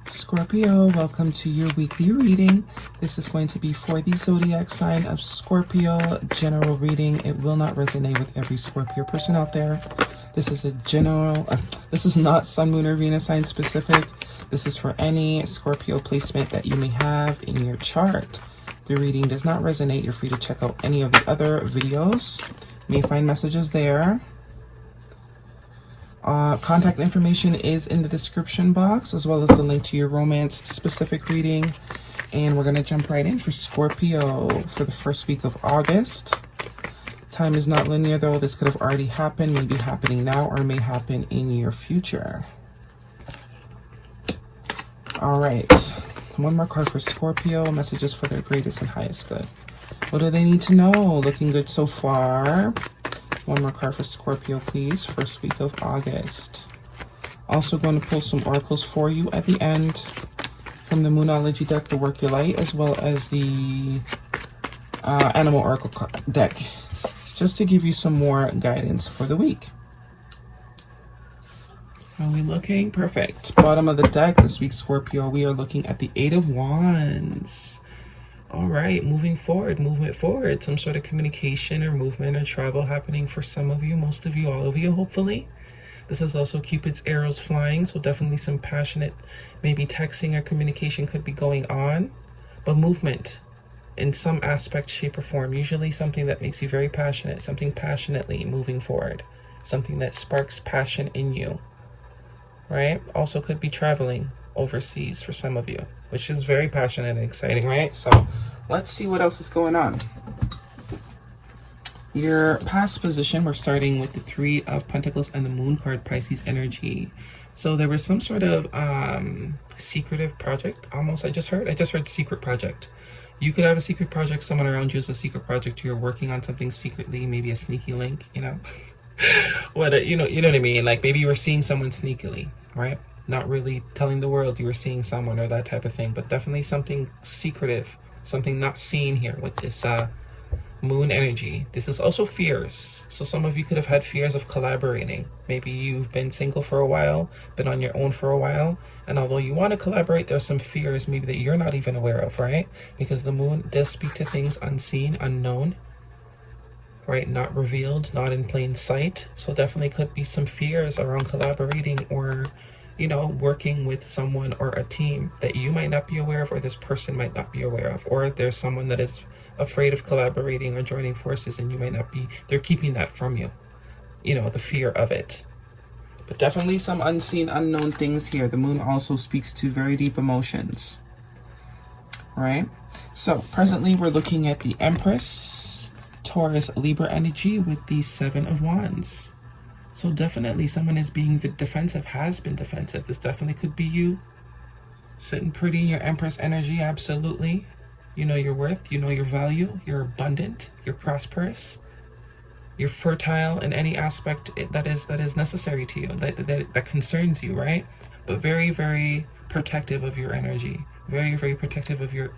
Scorpio, welcome to your weekly reading. This is going to be for the zodiac sign of Scorpio. General reading. It will not resonate with every Scorpio person out there. This is a general, this is not Sun, Moon, or Venus sign specific. This is for any Scorpio placement that you may have in your chart. The reading does not resonate. You're free to check out any of the other videos. You may find messages there. Contact information is in the description box, as well as the link to your romance specific reading. And we're going to jump right in for Scorpio for the first week of August. Time is not linear though. This could have already happened, maybe happening now, or may happen in your future. All right. One more card for Scorpio. Messages for their greatest and highest good. What do they need to know? Looking good so far. One more card for Scorpio, please. First week of August. Also going to pull some oracles for you at the end from the Moonology deck, the Work Your Light, as well as the Animal Oracle deck, just to give you some more guidance for the week. Are we looking? Perfect. Bottom of the deck this week, Scorpio, we are looking at the Eight of Wands. All right, moving forward, movement forward. Some sort of communication or movement or travel happening for some of you, most of you, all of you, hopefully. This is also Cupid's arrows flying, so definitely some passionate, maybe texting or communication could be going on. But movement in some aspect, shape, or form. Usually something that makes you very passionate, something passionately moving forward. Something that sparks passion in you, right? Also could be traveling overseas for some of you, which is very passionate and exciting, right? So let's see what else is going on. Your past position, we're starting with the Three of Pentacles and the Moon card, Pisces energy. So there was some sort of secretive project, almost. I just heard secret project. You could have a secret project. Someone around you has a secret project. You're working on something secretly, maybe a sneaky link, you know. you know what I mean? Like maybe you were seeing someone sneakily, right? Not really telling the world you were seeing someone or that type of thing, but definitely something secretive, something not seen here with this moon energy. This is also fears. So some of you could have had fears of collaborating. Maybe you've been single for a while, been on your own for a while, and although you want to collaborate, there's some fears maybe that you're not even aware of, right? Because the moon does speak to things unseen, unknown, right? Not revealed, not in plain sight. So definitely could be some fears around collaborating or, you know, working with someone or a team that you might not be aware of, or this person might not be aware of, or there's someone that is afraid of collaborating or joining forces and you might not be, they're keeping that from you, you know, the fear of it. But definitely some unseen, unknown things here. The moon also speaks to very deep emotions, right? So presently we're looking at the Empress, Taurus, Libra energy with the Seven of Wands. So definitely someone is being defensive, has been defensive. This definitely could be you. Sitting pretty in your Empress energy, absolutely. You know your worth, you know your value, you're abundant, you're prosperous. You're fertile in any aspect that is necessary to you, that concerns you, right? But very, very protective of your energy. Very, very protective of your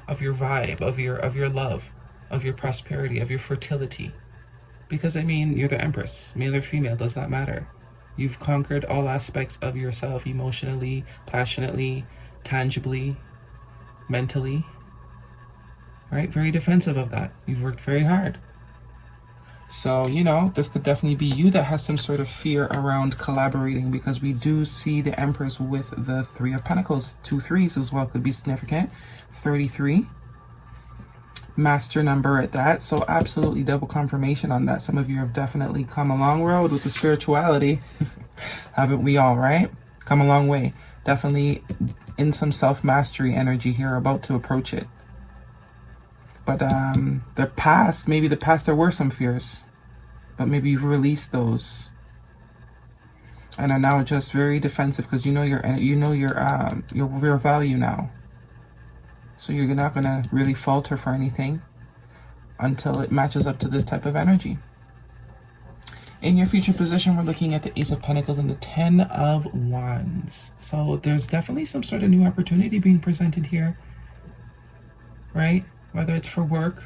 vibe, of your love, of your prosperity, of your fertility. Because, I mean, you're the Empress. Male or female, does not matter. You've conquered all aspects of yourself emotionally, passionately, tangibly, mentally. Right? Very defensive of that. You've worked very hard. So, you know, this could definitely be you that has some sort of fear around collaborating, because we do see the Empress with the Three of Pentacles. 2 3s as well could be significant. 33. Master number at that, so absolutely double confirmation on that. Some of you have definitely come a long road with the spirituality. Haven't we all, right? Come a long way. Definitely in some self-mastery energy here, about to approach it. But the past, maybe the past there were some fears, but maybe you've released those and are now just very defensive because you know your value now. So you're not going to really falter for anything until it matches up to this type of energy. In your future position, we're looking at the Ace of Pentacles and the Ten of Wands. So there's definitely some sort of new opportunity being presented here, right? Whether it's for work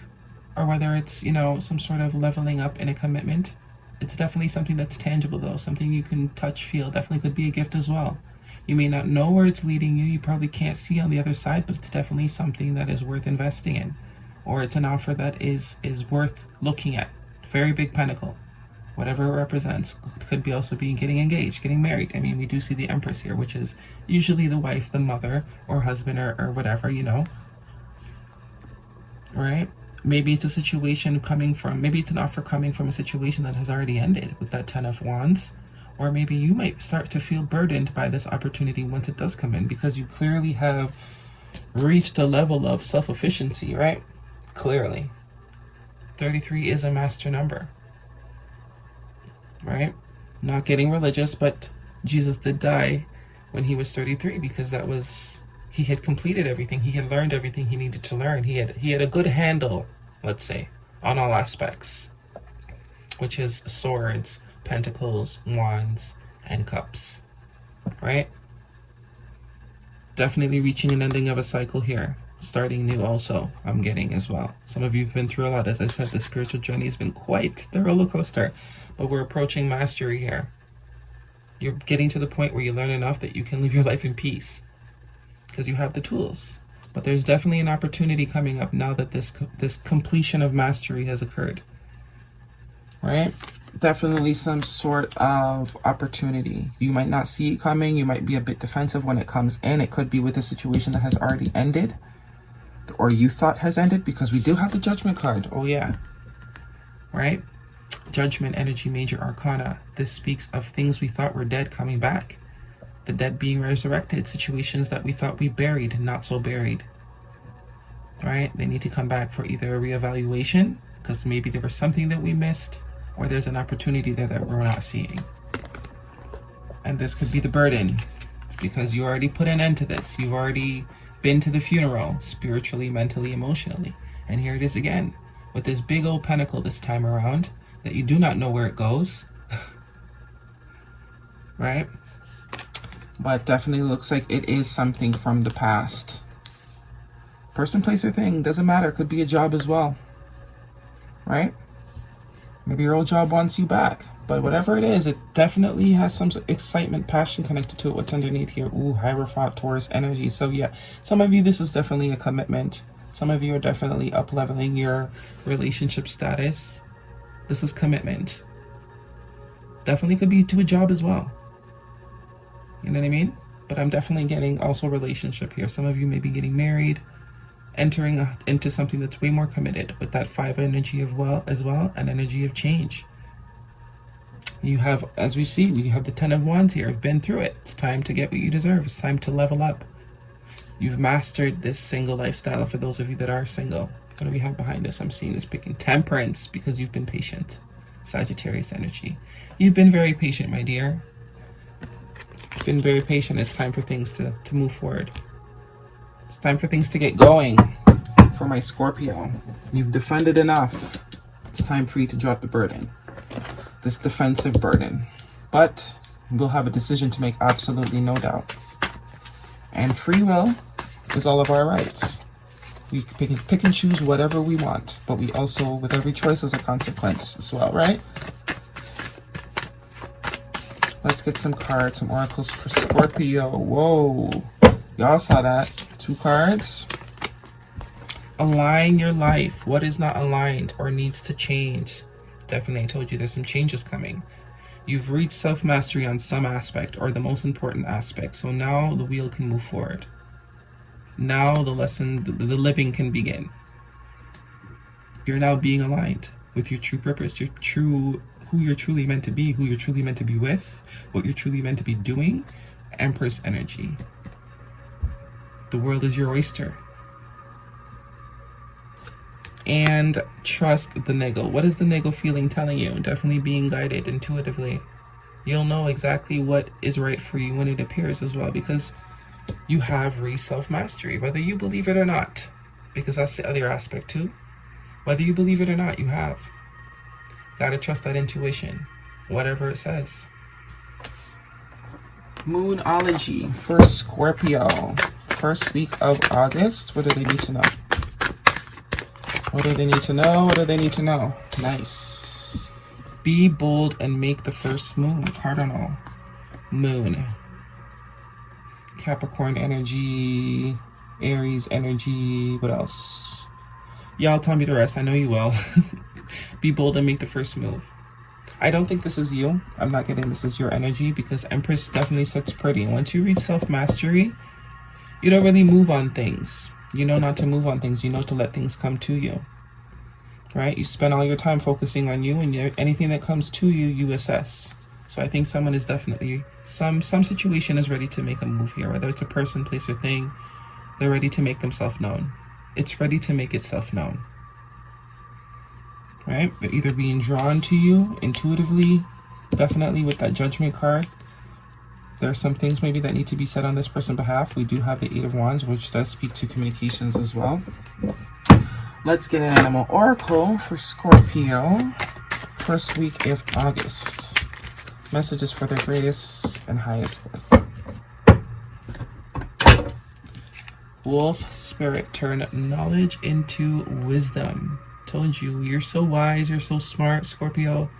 or whether it's, you know, some sort of leveling up in a commitment. It's definitely something that's tangible though, something you can touch, feel. Definitely could be a gift as well. You may not know where it's leading you. You probably can't see on the other side, but it's definitely something that is worth investing in. Or it's an offer that is worth looking at. Very big pentacle. Whatever it represents. Could be also being getting engaged, getting married. I mean, we do see the Empress here, which is usually the wife, the mother, or husband, or whatever, you know. Right? Maybe it's a situation coming from, maybe it's an offer coming from a situation that has already ended with that Ten of Wands. Or maybe you might start to feel burdened by this opportunity once it does come in, because you clearly have reached a level of self-efficiency, right? Clearly. 33 is a master number. Right? Not getting religious, but Jesus did die when he was 33, because that was, he had completed everything. He had learned everything he needed to learn. He had a good handle, let's say, on all aspects, which is swords, pentacles, wands, and cups. Right? Definitely reaching an ending of a cycle here. Starting new also, I'm getting as well. Some of you have been through a lot. As I said, the spiritual journey has been quite the roller coaster, but we're approaching mastery here. You're getting to the point where you learn enough that you can live your life in peace because you have the tools. But there's definitely an opportunity coming up now that this completion of mastery has occurred. Right? Definitely some sort of opportunity. You might not see it coming. You might be a bit defensive when it comes in. It could be with a situation that has already ended, or you thought has ended, because we do have the Judgment card. Oh yeah. Right? Judgment energy, major arcana. This speaks of things we thought were dead coming back. The dead being resurrected. Situations that we thought we buried, not so buried. Right? They need to come back for either a reevaluation, because maybe there was something that we missed, or there's an opportunity there that we're not seeing. And this could be the burden, because you already put an end to this. You've already been to the funeral, spiritually, mentally, emotionally. And here it is again, with this big old pentacle this time around, that you do not know where it goes. Right? But definitely looks like it is something from the past. Person, place, or thing, doesn't matter. Could be a job as well. Right? Maybe your old job wants you back. But whatever it is, it definitely has some excitement, passion connected to it. What's underneath here? Ooh, Hierophant, Taurus energy. So yeah, some of you, this is definitely a commitment. Some of you are definitely up-leveling your relationship status. This is commitment. Definitely could be to a job as well. You know what I mean? But I'm definitely getting also relationship here. Some of you may be getting married, entering into something that's way more committed with that 5 energy as well, an energy of change. You have, as we see, you have the 10 of Wands here. You've been through it. It's time to get what you deserve. It's time to level up. You've mastered this single lifestyle. For those of you that are single, what do we have behind this? I'm seeing this picking Temperance, because you've been patient. Sagittarius energy. You've been very patient, my dear. You've been very patient. It's time for things to move forward. It's time for things to get going. For my Scorpio, you've defended enough. It's time for you to drop the burden. This defensive burden. But we'll have a decision to make, absolutely no doubt. And free will is all of our rights. We pick and choose whatever we want, but we also, with every choice, is a consequence as well, right? Let's get some cards, some oracles for Scorpio. Whoa, y'all saw that. 2 cards. Align your life. What is not aligned or needs to change? Definitely, I told you there's some changes coming. You've reached self-mastery on some aspect, or the most important aspect. So now the wheel can move forward. Now the lesson, the living can begin. You're now being aligned with your true purpose, your true, who you're truly meant to be, who you're truly meant to be with, what you're truly meant to be doing. Empress energy. The world is your oyster. And trust the niggle. What is the niggle feeling telling you? Definitely being guided intuitively. You'll know exactly what is right for you when it appears as well, because you have reached self-mastery, whether you believe it or not, because that's the other aspect too. Whether you believe it or not, you have. Gotta trust that intuition, whatever it says. Moonology for Scorpio. First week of August. What do they need to know? What do they need to know? What do they need to know? Nice. Be bold and make the first move. Cardinal. Moon. Capricorn energy, Aries energy, what else? Y'all tell me the rest. I know you will. Be bold and make the first move. I don't think this is you. I'm not getting this is your energy, because Empress definitely sets pretty. And once you reach self-mastery, you don't really move on things. You know not to move on things. You know to let things come to you. Right? You spend all your time focusing on you, and anything that comes to you, you assess. So I think someone is definitely, some situation is ready to make a move here. Whether it's a person, place, or thing, they're ready to make themselves known. It's ready to make itself known. Right? They're either being drawn to you intuitively, definitely with that Judgment card. There are some things maybe that need to be said on this person's behalf. We do have the Eight of Wands, which does speak to communications as well. Let's get an animal oracle for Scorpio. First week of August. Messages for their greatest and highest good. Wolf spirit, turn knowledge into wisdom. Told you, you're so wise, you're so smart, Scorpio.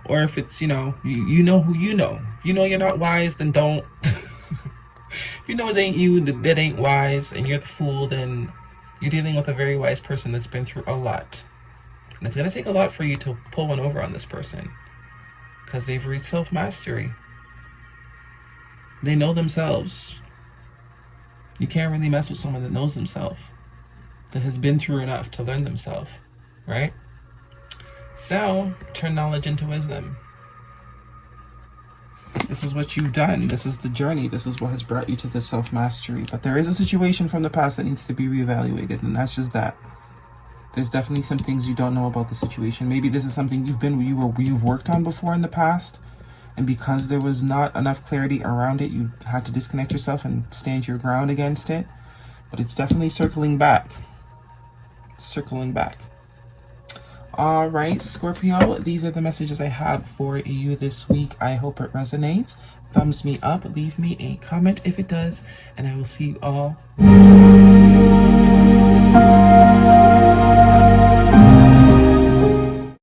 Or if it's, you know who you know. If you know you're not wise, then don't. If you know it ain't you, that ain't wise, and you're the fool, then you're dealing with a very wise person that's been through a lot. And it's going to take a lot for you to pull one over on this person, because they've reached self-mastery. They know themselves. You can't really mess with someone that knows themselves, that has been through enough to learn themselves, right? So, turn knowledge into wisdom. This is what you've done. This is the journey. This is what has brought you to this self-mastery. But there is a situation from the past that needs to be reevaluated, and that's just that. There's definitely some things you don't know about the situation. Maybe this is something you've worked on before in the past, and because there was not enough clarity around it, you had to disconnect yourself and stand your ground against it. But it's definitely circling back. Circling back. All right, Scorpio, these are the messages I have for you this week. I hope it resonates. Thumbs me up, leave me a comment if it does, and I will see you all next week.